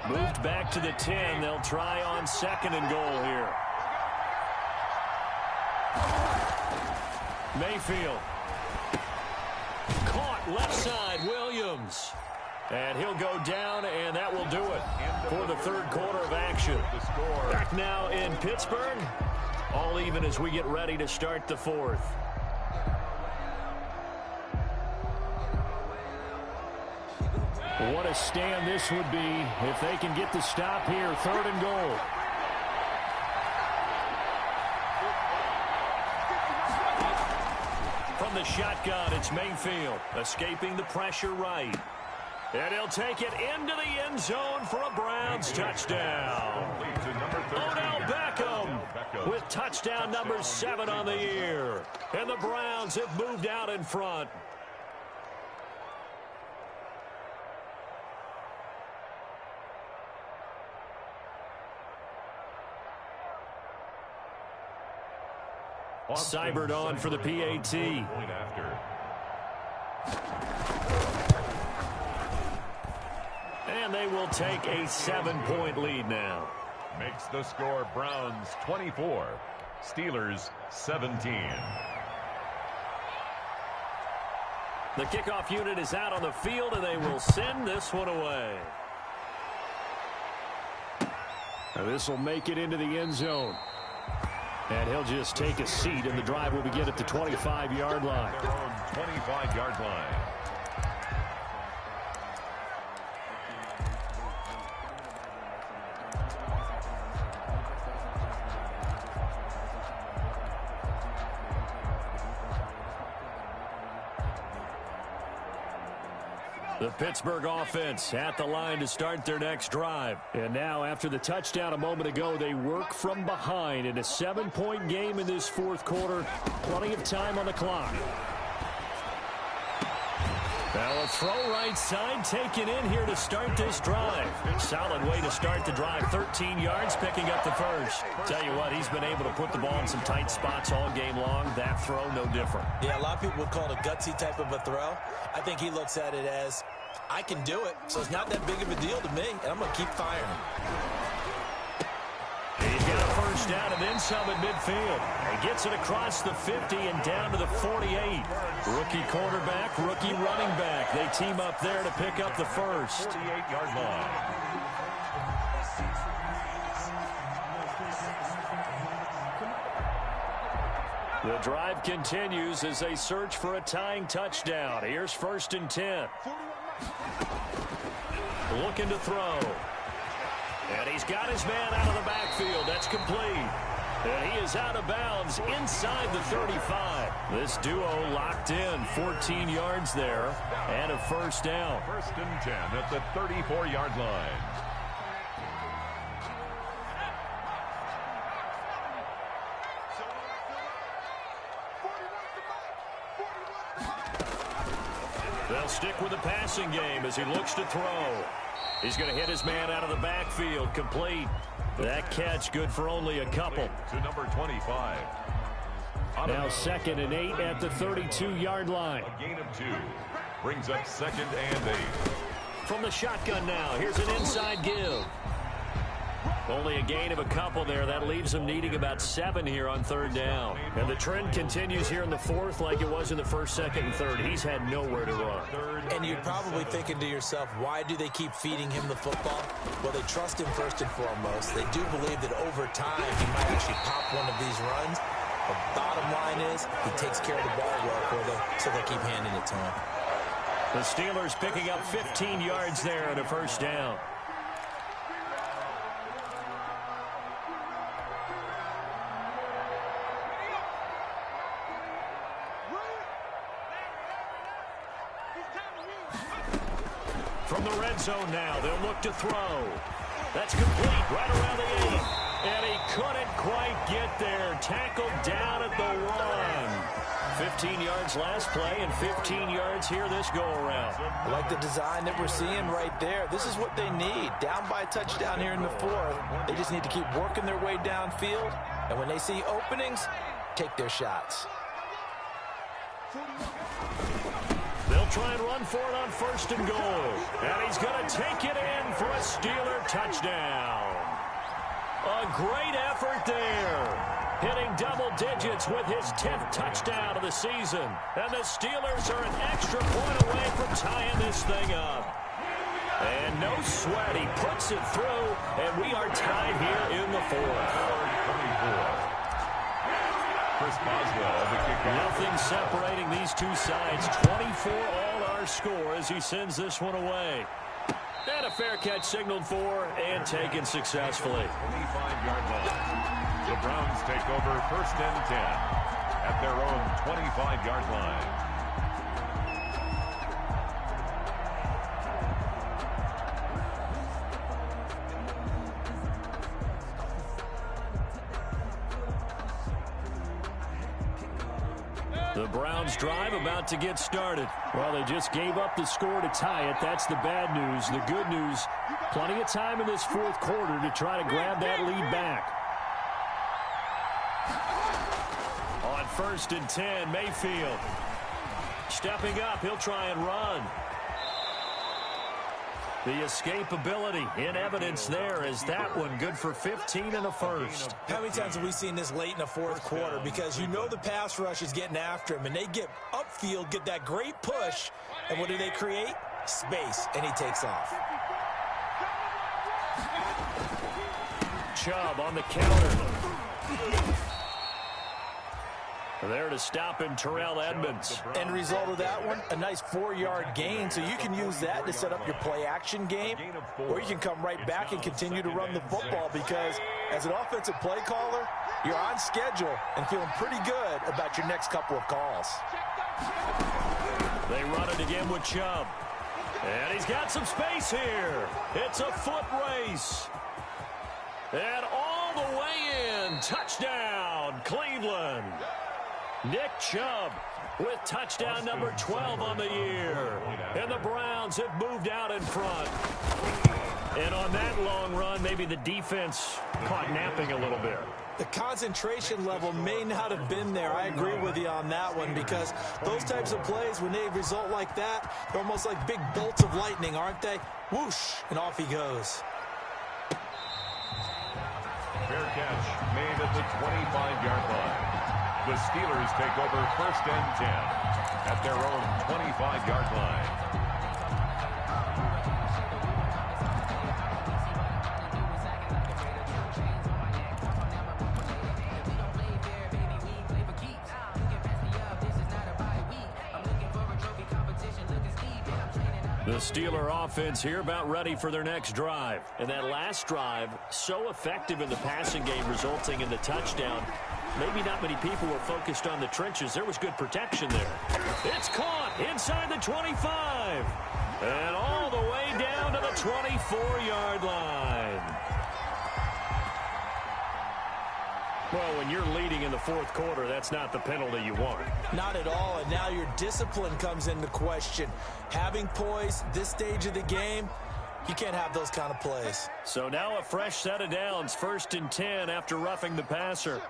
Moved back to the 10. They'll try on 2nd and goal here. Mayfield. Caught left side, Williams. And he'll go down, and that will do it for the 3rd quarter of action. Back now in Pittsburgh. All even as we get ready to start the 4th. What a stand this would be if they can get the stop here. 3rd and goal. From the shotgun, it's Mayfield escaping the pressure right. And he'll take it into the end zone for a Browns touchdown. Odell Beckham with touchdown number 7 on the year. And the Browns have moved out in front. Seibert on for the PAT. And they will take a 7-point lead now.
Makes the score Browns 24, Steelers 17.
The kickoff unit is out on the field, and they will send this one away. Now this will make it into the end zone. And he'll just take a seat, and the drive will begin at the 25-yard line.
25-yard line.
The Pittsburgh offense at the line to start their next drive. And now after the touchdown a moment ago, they work from behind in a 7-point game in this 4th quarter. Plenty of time on the clock. Now a throw right side taken in here to start this drive. Solid way to start the drive. 13 yards, picking up the 1st. Tell you what, he's been able to put the ball in some tight spots all game long. That throw, no different.
Yeah, a lot of people would call it a gutsy type of a throw. I think he looks at it as, I can do it, so it's not that big of a deal to me, and I'm going to keep firing.
He's got a 1st first down and then some at midfield. And gets it across the 50 and down to the 48. Rookie quarterback, rookie running back. They team up there to pick up the first.
48-yard line.
The drive continues as they search for a tying touchdown. Here's 1st and 10. Looking to throw. And he's got his man out of the backfield. That's complete. And he is out of bounds inside the 35. This duo locked in. 14 yards there and a first down.
1st and 10 at the 34-yard line.
They'll stick with the passing game as he looks to throw. He's going to hit his man out of the backfield. Complete. That catch good for only a couple.
To number 25.
Now 2nd and 8 at the 32-yard line.
A gain of 2. Brings up 2nd and 8.
From the shotgun now, here's an inside give. Only a gain of a couple there. That leaves him needing about 7 here on 3rd down. And the trend continues here in the 4th like it was in the 1st, 2nd, and 3rd. He's had nowhere to run.
And you're probably thinking to yourself, why do they keep feeding him the football? Well, they trust him first and foremost. They do believe that over time he might actually pop one of these runs. The bottom line is he takes care of the ball well for them, so they keep handing it to him.
The Steelers picking up 15 yards there and a first down. From the red zone now, they'll look to throw. That's complete right around the 8. And he couldn't quite get there. Tackled down at the 1. 15 yards last play and 15 yards here this go-around.
I like the design that we're seeing right there. This is what they need. Down by a touchdown here in the 4th. They just need to keep working their way downfield. And when they see openings, take their shots.
They'll try and run for it on 1st and goal. And he's going to take it in for a Steeler touchdown. A great effort there. Hitting double digits with his 10th touchdown of the season. And the Steelers are an extra point away from tying this thing up. And no sweat. He puts it through, and we are tied here in the 4th.
Chris Boswell, the kicker.
Nothing separating these two sides. 24 all our score as he sends this one away. And a fair catch signaled for and taken successfully.
25-yard line. The Browns take over 1st and 10 at their own 25-yard line.
The Browns drive about to get started. Well, they just gave up the score to tie it. That's the bad news. The good news, plenty of time in this 4th quarter to try to grab that lead back. On 1st and 10, Mayfield. Stepping up, he'll try and run. The escapability in evidence there as that one good for 15 and a first.
How many times have we seen this late in the 4th quarter? Because you know the pass rush is getting after him, and they get upfield, get that great push, and what do they create? Space, and he takes off.
Chubb on the counter. There to stop him, Terrell Edmonds.
End result of that one, a nice 4-yard gain, so you can use that to set up your play-action game, or you can come right back and continue to run the football because as an offensive play caller, you're on schedule and feeling pretty good about your next couple of calls.
They run it again with Chubb. And he's got some space here. It's a foot race. And all the way in. Touchdown, Cleveland. Nick Chubb with touchdown number 12 on the year. And the Browns have moved out in front. And on that long run, maybe the defense caught napping a little bit.
The concentration level may not have been there. I agree with you on that one because those types of plays, when they result like that, they're almost like big bolts of lightning, aren't they? Whoosh, and off he goes.
Fair catch made at the 25-yard line. The Steelers take over 1st and 10 at their own 25-yard line.
The Steeler offense here about ready for their next drive. And that last drive, so effective in the passing game, resulting in the touchdown. Maybe not many people were focused on the trenches. There was good protection there. It's caught inside the 25. And all the way down to the 24-yard line. Well, when you're leading in the fourth quarter, that's not the penalty you want.
Not at all, and now your discipline comes into question. Having poise this stage of the game, you can't have those kind of plays.
So now a fresh set of downs, 1st and 10 after roughing the passer.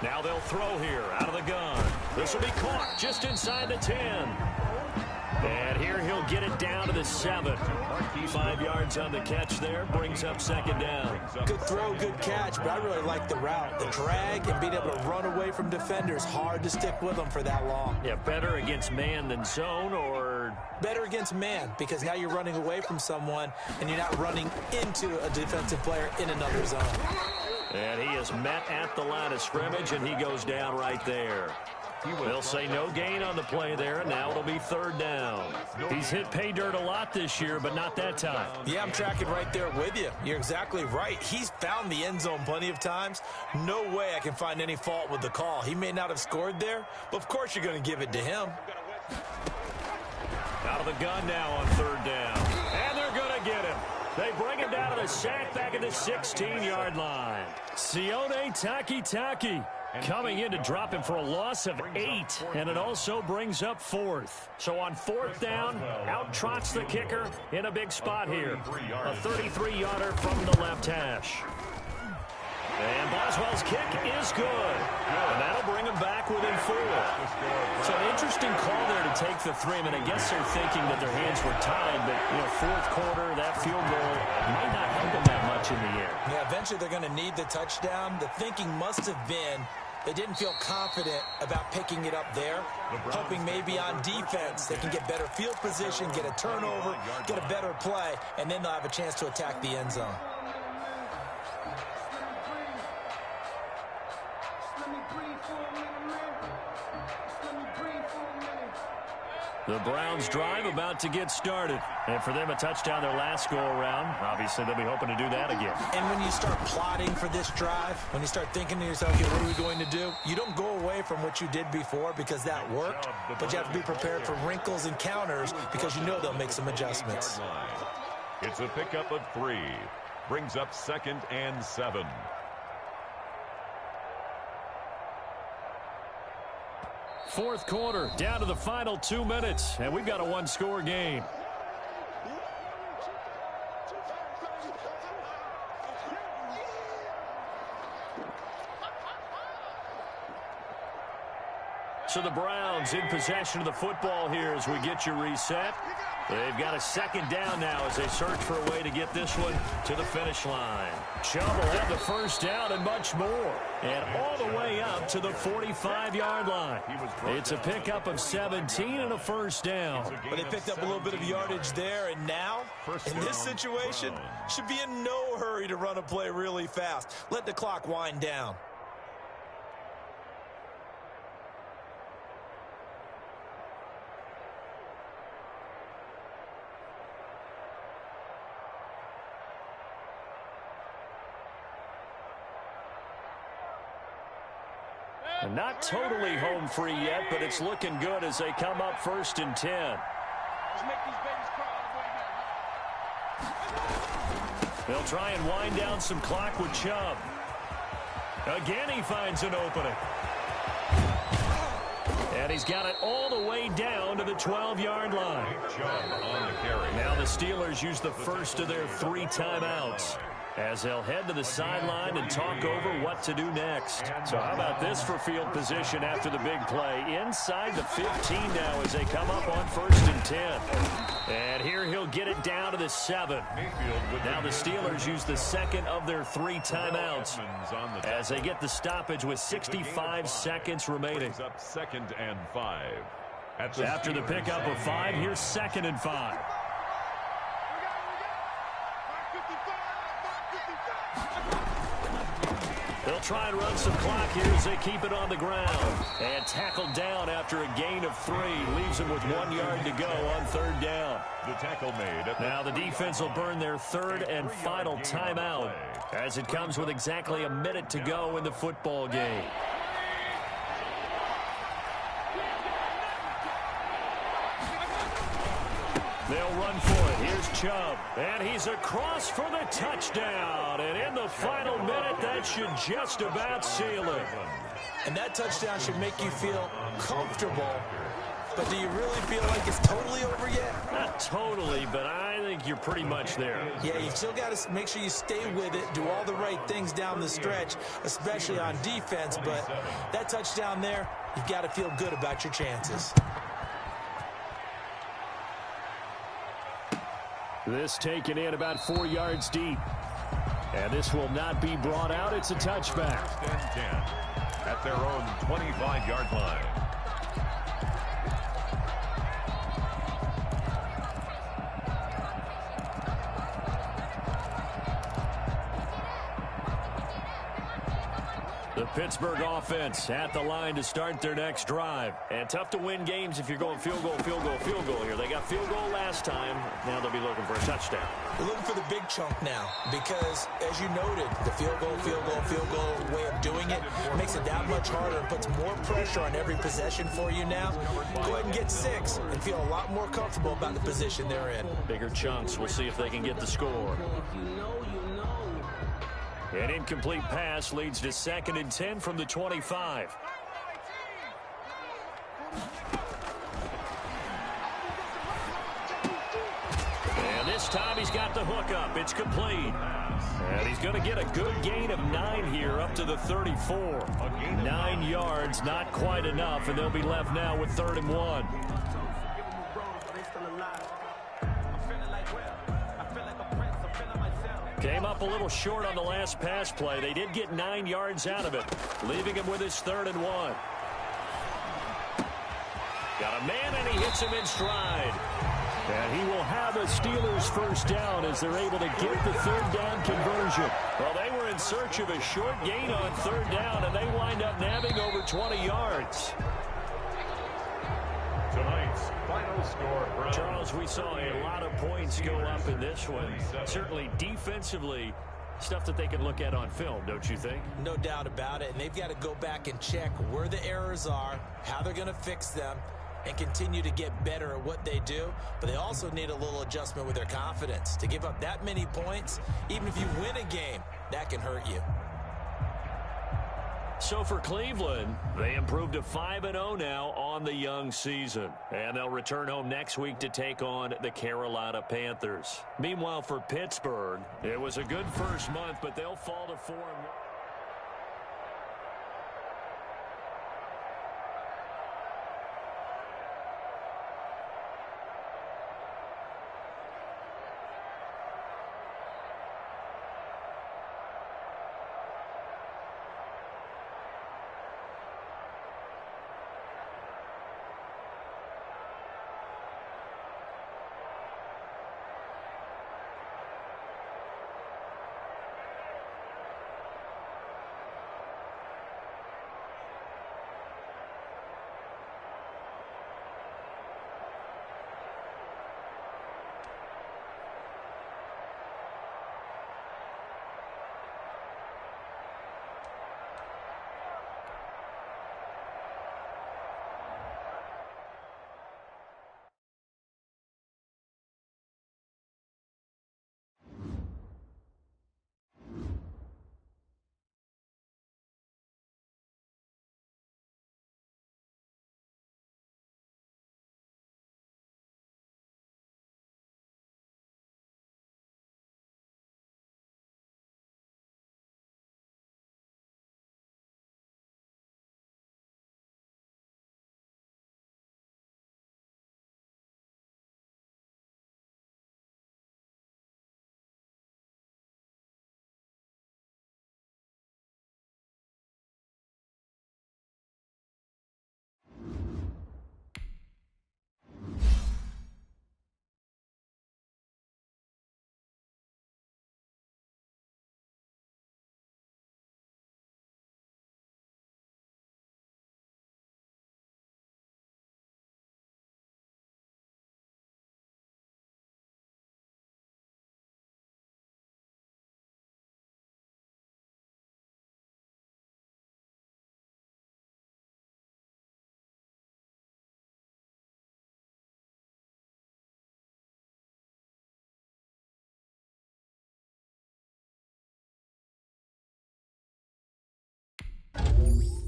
Now they'll throw here out of the gun. This will be caught just inside the 10. And here he'll get it down to the 7. 5 yards on the catch there, brings up 2nd down.
Good throw, good catch, but I really like the route. The drag and being able to run away from defenders, hard to stick with them for that long.
Yeah, better against man than zone, or?
Better against man, because now you're running away from someone and you're not running into a defensive player in another zone.
And he is met at the line of scrimmage, and he goes down right there. They'll say no gain on the play there, and now it'll be 3rd down. He's hit pay dirt a lot this year, but not that time.
Yeah, I'm tracking right there with you. You're exactly right. He's found the end zone plenty of times. No way I can find any fault with the call. He may not have scored there, but of course you're going to give it to him.
Out of the gun now on 3rd down. And they're going to get him. They bring him down to the sack back at the 16-yard line. Sione Takitaki coming in to drop him for a loss of 8, and it also brings up 4th. So on 4th down, out trots the kicker in a big spot here. A 33-yarder from the left hash. And Boswell's kick is good. And that'll bring him back within 4. So an interesting call there to take the 3. I mean, I guess they're thinking that their hands were tied, but, you know, 4th quarter, that field goal might not help them that much in the end.
Yeah, eventually they're going to need the touchdown. The thinking must have been they didn't feel confident about picking it up there, hoping maybe on defense they can get better field position, get a turnover, get a better play, and then they'll have a chance to attack the end zone.
The Browns drive about to get started. And for them, a touchdown their last go-around. Obviously, they'll be hoping to do that again.
And when you start plotting for this drive, when you start thinking to yourself, okay, what are we going to do? You don't go away from what you did before because that worked, but you have to be prepared for wrinkles and counters because you know they'll make some adjustments.
It's a pickup of 3. Brings up 2nd and 7.
Fourth quarter, down to the final 2 minutes, and we've got a 1-score game. So the Browns in possession of the football here as we get you reset. They've got a 2nd down now as they search for a way to get this one to the finish line. Chubb will have the 1st down and much more. And all the way up to the 45-yard line. It's a pickup of 17 and a 1st down.
But they picked up a little bit of yardage there, and now, in this situation, should be in no hurry to run a play really fast. Let the clock wind down.
And not totally home free yet, but it's looking good as they come up 1st and 10.
Let's make these babies cry.
They'll try and wind down some clock with Chubb. Again, he finds an opening. And he's got it all the way down to the 12-yard line.
Chubb on the carry.
Now the Steelers use the first of their 3 timeouts. as they'll head to the sideline and talk over what to do next. So how about this for field position after the big play? Inside the 15 now as they come up on 1st and 10. And here he'll get it down to the 7. Now the Steelers use the second of their 3 timeouts as they get the stoppage with 65 seconds remaining.
Up 2nd and 5.
After the pickup of 5, here's 2nd and 5. They'll try and run some clock here as they keep it on the ground. And tackled down after a gain of 3. Leaves them with 1 yard to go on 3rd down.
The tackle made.
Now the defense will burn their 3rd and final timeout as it comes with exactly a minute to go in the football game. They'll run for it. Here's Chubb. And he's across for the touchdown. And in the final minute, that should just about seal it.
And that touchdown should make you feel comfortable. But do you really feel like it's totally over yet?
Not totally, but I think you're pretty much there.
Yeah, you still got to make sure you stay with it, do all the right things down the stretch, especially on defense. But that touchdown there, you've got to feel good about your chances.
This taken in about 4 yards deep. And this will not be brought out. It's a touchback.
1st and 10 at their own 25-yard line.
The Pittsburgh offense at the line to start their next drive. And tough to win games if you're going field goal, field goal, field goal here. They got field goal last time. Now they'll be looking for a touchdown.
We're looking for the big chunk now because, as you noted, the field goal way of doing it makes it that much harder and puts more pressure on every possession for you now. Go ahead and get 6 and feel a lot more comfortable about the position they're in.
Bigger chunks. We'll see if they can get the score. An incomplete pass leads to 2nd and 10 from the 25. And this time he's got the hook up. It's complete. And he's going to get a good gain of 9 here up to the 34. 9 yards, not quite enough, and they'll be left now with 3rd and 1. Came up a little short on the last pass play. They did get 9 yards out of it, leaving him with his 3rd and 1. Got a man, and he hits him in stride. And he will have a Steelers first down as they're able to get the 3rd down conversion. Well, they were in search of a short gain on 3rd down, and they wind up nabbing over 20 yards.
Tonight's final score.
Charles, we saw a lot of points go up in this one. Certainly defensively, stuff that they can look at on film, don't you think?
No doubt about it. And they've got to go back and check where the errors are, how they're going to fix them, and continue to get better at what they do. But they also need a little adjustment with their confidence. To give up that many points, even if you win a game, that can hurt you.
So for Cleveland, they improved to 5-0 now on the young season. And they'll return home next week to take on the Carolina Panthers. Meanwhile, for Pittsburgh, it was a good first month, but they'll fall to 4-1.
game.